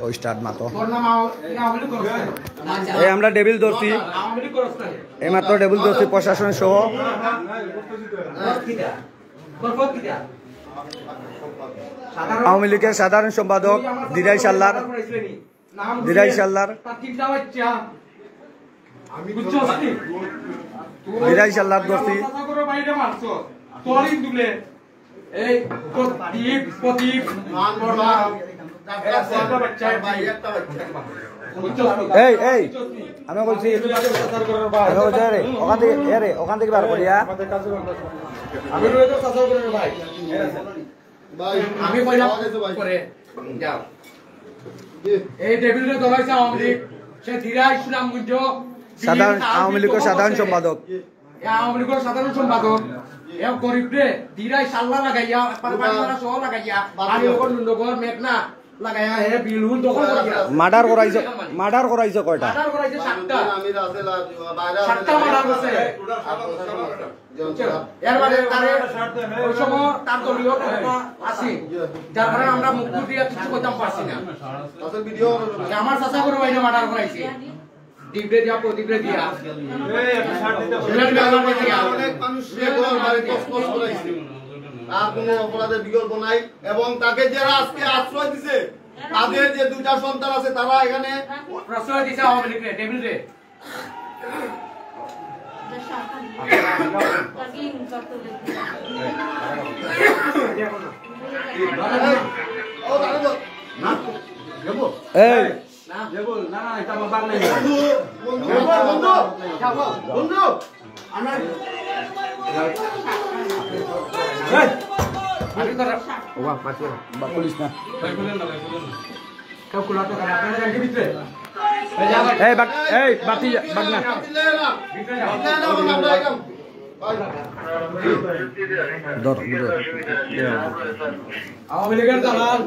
ও start মাতো এই আমরা টেবিল ধরছি এই মাত্র টেবিল ধরছি প্রশাসন সহ আওয়ামী লীগের সাধারণ সম্পাদক দিরাই সাল্লার ধরছি আমি বলছি ওখান থেকে বার করিয়া আওয়ামী লীগের সাধারণ সম্পাদক গরিবরে দিরাই সাল্লা লাগাইয়া সহ লাগাইয়া মেঘনা লাগাইয়া হে বিলহুল দখল করিয়া মার্ডার করাইছে কয়টা মার্ডার করাইছে 7টা মার্ডার করছে এর বাদে তারে ওই সময় তার দলীয় আছে যার কারণে আমরা মুক্তি দিয়ে কিছু করতে পারছি না তাদের ভিডিও আমার চাচা করে বাইরে মার্ডার করাইছে ডিবরে দিয়া প্রদীপরে দিয়া অনেক মানুষের ঘর বাড়ি তছনছ করাইছে আর কোনো অপরাধের বিকল্প নাই এবং তাকে যারা আজকে আশ্রয় দিছে তাদের যে দুইটা সন্তান আছে তারা এখানে আশ্রয় দিছে আওয়ামী লীগ রে টেবিল রে এই না এটা বাবার নাই বন্ধু আমরা ওয়া পাশে পুলিশ না ক্যালকুলেটর করে আপনারা জানতে ভিতরে এই বাতি বাগনা আওয়ামী লীগের দালাল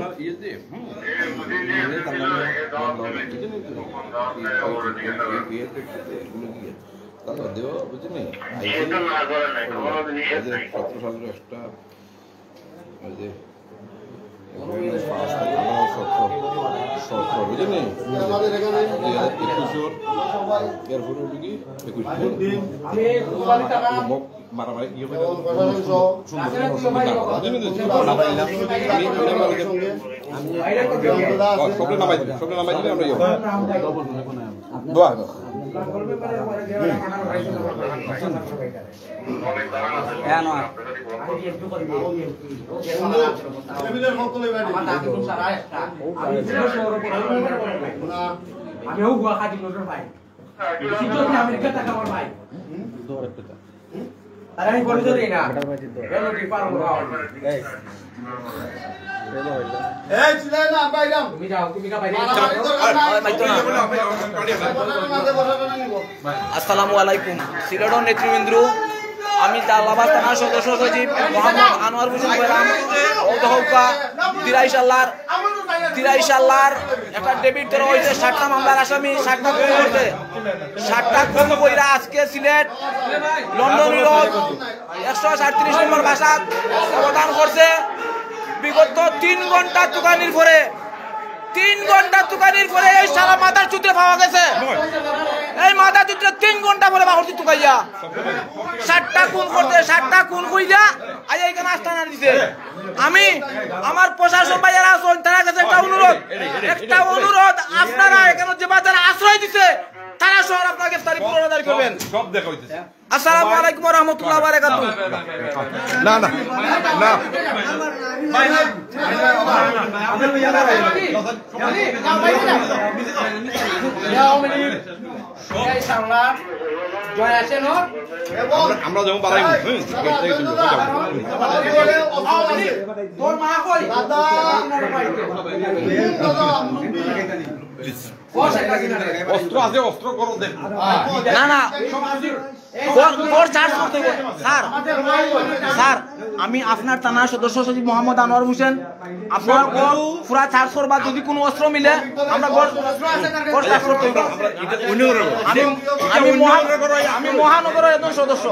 দেও বুঝলি 17 সালের একটা বুঝলি মারামারি সবটা নামাই দিলে আমরা আমিও গুয়া খাটি নজর ভাই আমেরিকা টাকা আমার ভাই আরে আমি বলে দেই না এলো কি পারো এই চিলাই না বাইরাম তুমি যাও তুমি কা বাইরে আসসালামু আলাইকুম সিলেটের নেতৃবৃন্দ আমি তালাবাদ থানার সদস্য সচিব মোহাম্মদ আনোয়ার হোসেন বেরাম ওদহকা দিরাই সাল্লার একটা ডেবিট ধরা হয়েছে 7টা মামলার আসামি 7টা খুন করতে 7টা খুন কইরা আজকে সিলেট লন্ডন রোড 137 নম্বর বাসাত অবদান করছে বিগত 3 ঘন্টা তুকানির পরে 3 ঘন্টা তুকানির পরে এই সারা মাথার চুত্রে পাওয়া গেছে এই মাথা চুত্রে 3 ঘন্টা পরে বাহরতি তুকাইয়া 7টা খুন করতে 7টা খুন কইরা আজ এইখানে আস্তানা দিছে আমি আমার প্রশাসন ভাইয়ারা আছেন তার কাছে একটা অনুরোধ আপনারা এখানে যে বাজারে আশ্রয় দিতে তারা শহর আপনাকে গ্রেফতারি পুনরুদ্ধার করবেন সব দেখা হইতেছে আসসালামু আলাইকুম ওয়া রাহমাতুল্লাহি ওয়া বারাকাতুহু না ভাই আমরা যেমন বাড়াই তোর মা কই দাদা অস্ত্র আছে অস্ত্র করো দেখ না স্যার আমি আপনার থানার সদস্য সচিব মোহাম্মদ আনোয়ার হোসেন আপনার পুরা চার্জ করবার যদি কোনো অস্ত্র মিলে আমরা আমি মহানগরের একজন সদস্য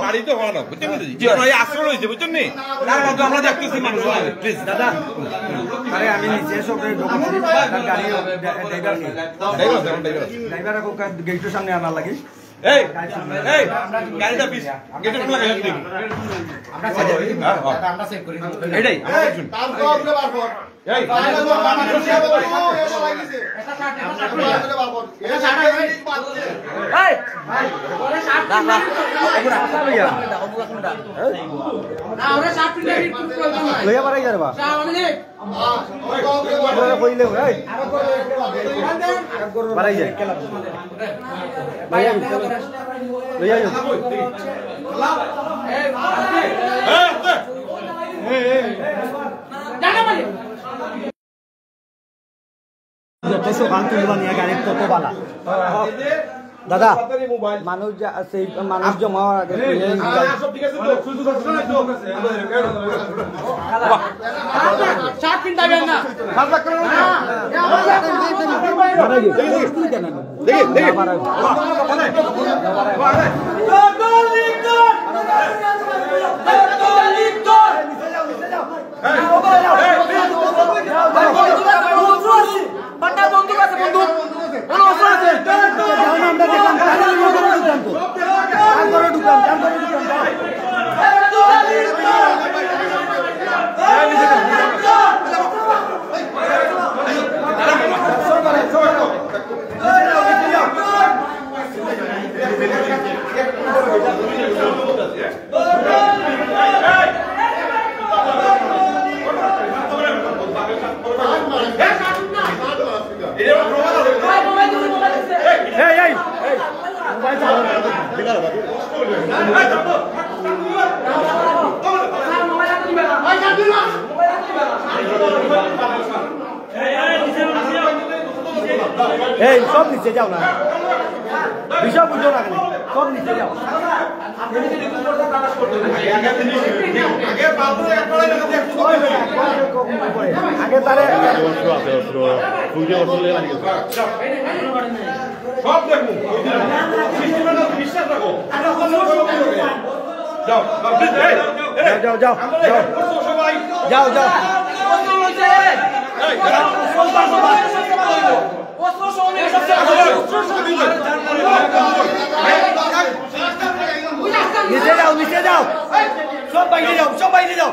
আমরা দেখতেছি মানুষ প্লিজ দাদা আরে আমি নিচে সব গাড়ি ড্রাইভার গেটের সামনে আনার লাগি এই এই গাড়িটা পিস গেটের সামনে লাগাই দিই আমরা সেভ করি এটাই তারপর আপনি বার কর এই লইয়া পারাই যাবা কইলে পারাই যায় লইয়া যাও দাদা মানুষ মানুষ জমা এই সব নিচে যাও না বিষয় বুঝো না সব নিচে যাও আগে তারে সব দেখুন বিশ্বাস রাখো যাও যাও যাও সবাই যাও যাও নিচে যাও নিচে যাও সব বাইরে যাও সব বাইরে যাও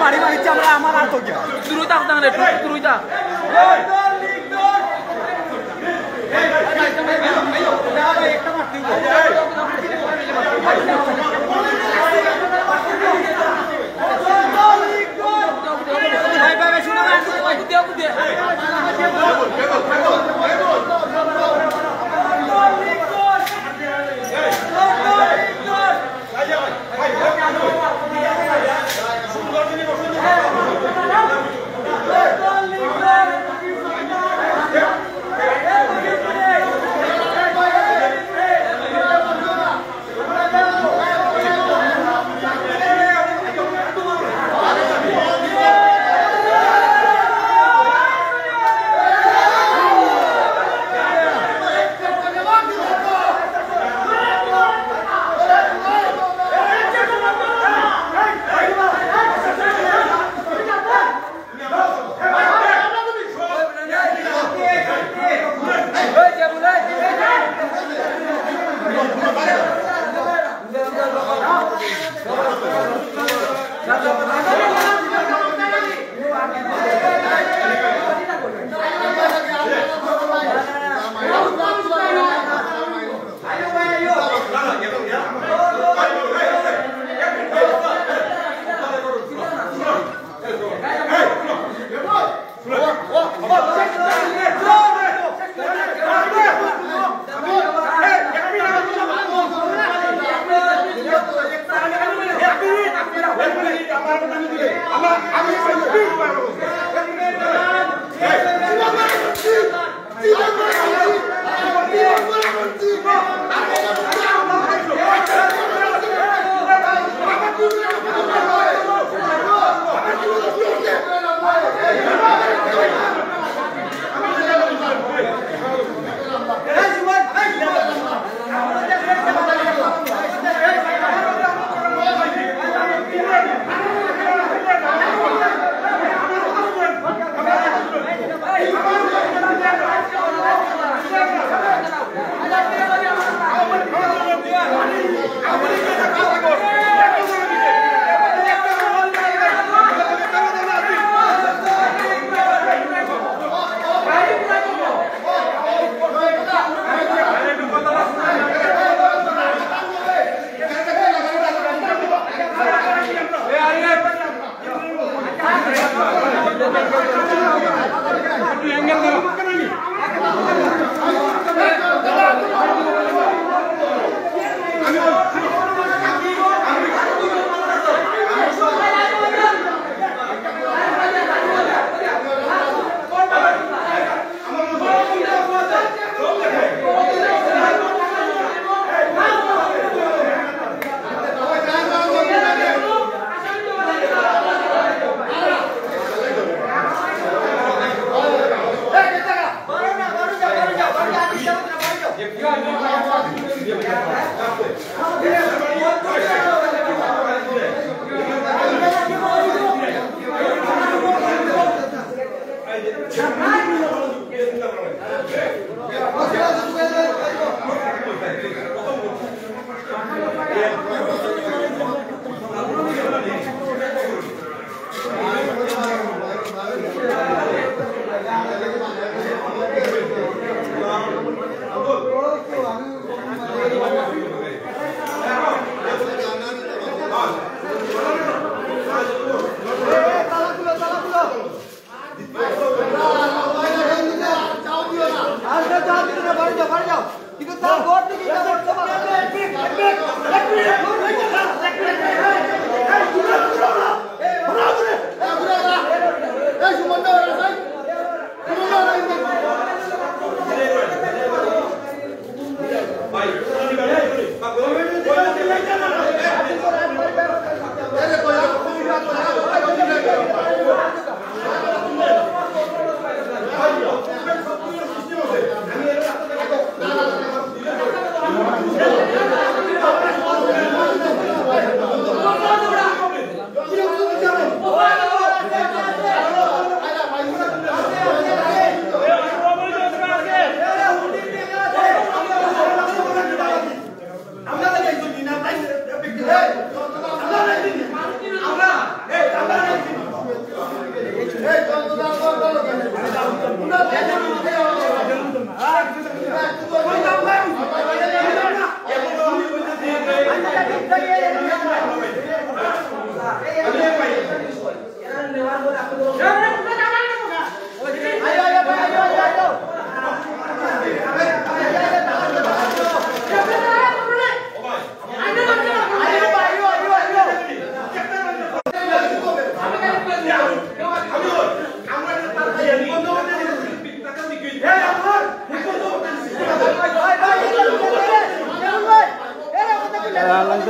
বাড়ি বাড়িতে আমরা আমার আর তো গিয়া তুরুইতা তুরুইতা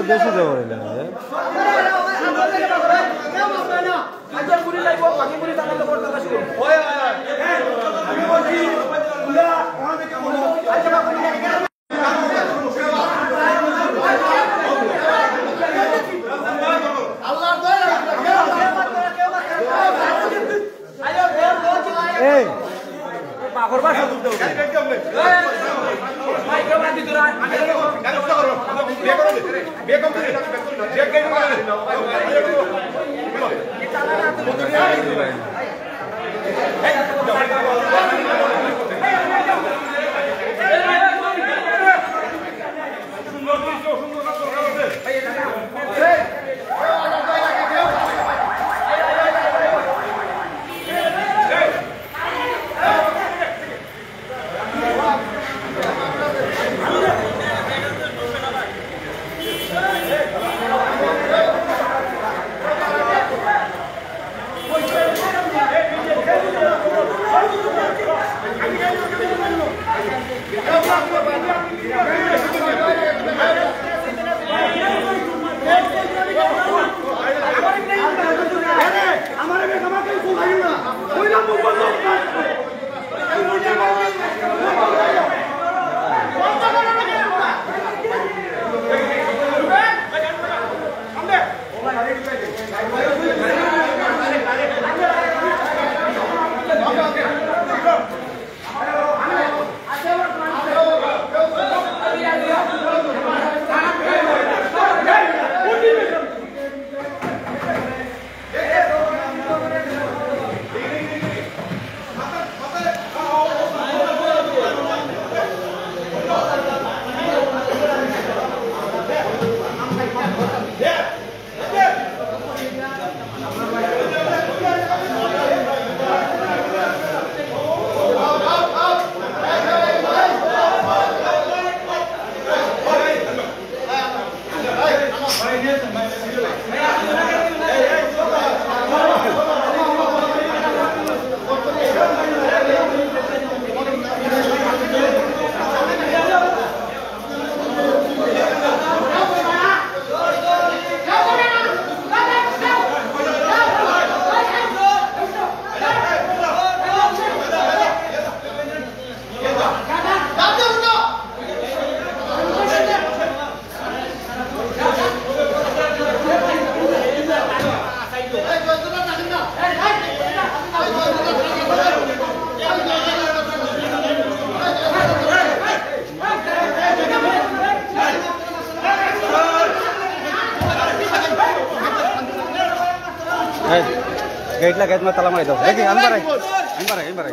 বেশি দেবো গেটলা গেট মা তালা মারি দাও দেখি আমি বাড়াই